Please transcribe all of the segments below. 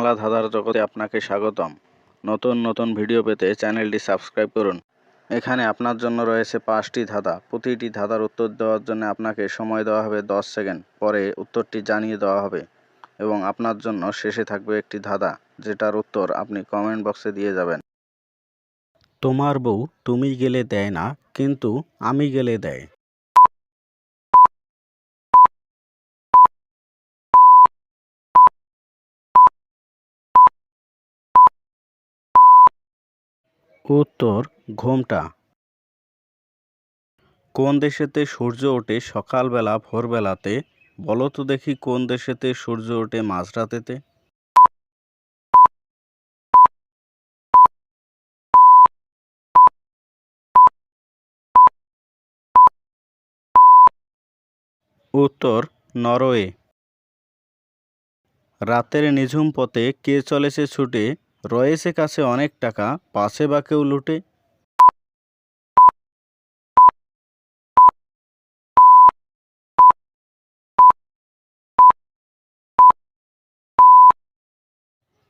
বাংলা ধাঁধার জগতে আপনাকে স্বাগতম। নতুন নতুন ভিডিও পেতে চ্যানেলটি সাবস্ক্রাইব করুন। এখানে আপনার জন্য রয়েছে 5টি ধাঁধা। প্রতিটি ধাঁধার উত্তর দেওয়ার জন্য আপনাকে সময় দেওয়া হবে 10 সেকেন্ড। পরে উত্তরটি জানিয়ে দেওয়া হবে এবং আপনার জন্য শেষে থাকবে একটি ধাঁধা, যেটার উত্তর আপনি কমেন্ট বক্সে দিয়ে যাবেন। তোমার বউ তুমি গেলে দেয় না, কিন্তু আমি গেলে দেয়। উত্তর ঘোমটা। কোন দেশেতে সূর্য ওঠে সকালবেলা ভোরবেলাতে? বলো তো দেখি, কোন দেশেতে সূর্য ওঠে মাঝরাতেতে? উত্তর নরওয়ে। রাতের নিঝুম পথে কে চলেছে ছুটে, রয়েছে কাছে অনেক টাকা, পাছে বা কেউ লুটে?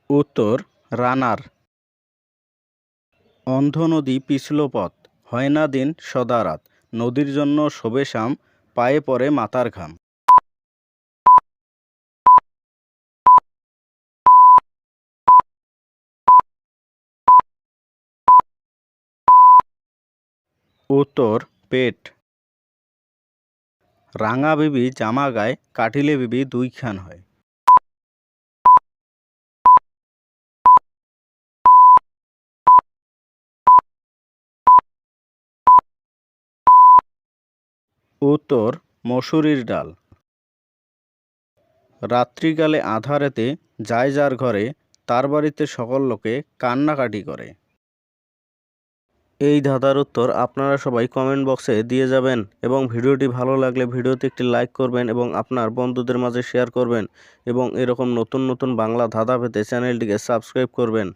উত্তর রানার। অন্ধ নদী পিছল পথ, হয় না দিন সদা রাত, নদীর জন্য শোবে শাম, পায়ে পড়ে মাথার ঘাম। উত্তর পেট। রাঙা বিবি জামা গায়ে, কাটিলে বিবি দুইখান হয়। উত্তর মসুরির ডাল। রাত্রিকালে আঁধারেতে যায় যার ঘরে, তার বাড়িতে সকল লোকে কান্নাকাটি করে। এই ধাঁধার উত্তর আপনারা সবাই কমেন্ট বক্সে দিয়ে যাবেন এবং ভিডিওটি ভালো লাগলে ভিডিওতে একটি লাইক করবেন এবং আপনার বন্ধুদের মাঝে শেয়ার করবেন এবং এরকম নতুন নতুন বাংলা ধাঁধা পেতে চ্যানেলটিকে সাবস্ক্রাইব করবেন।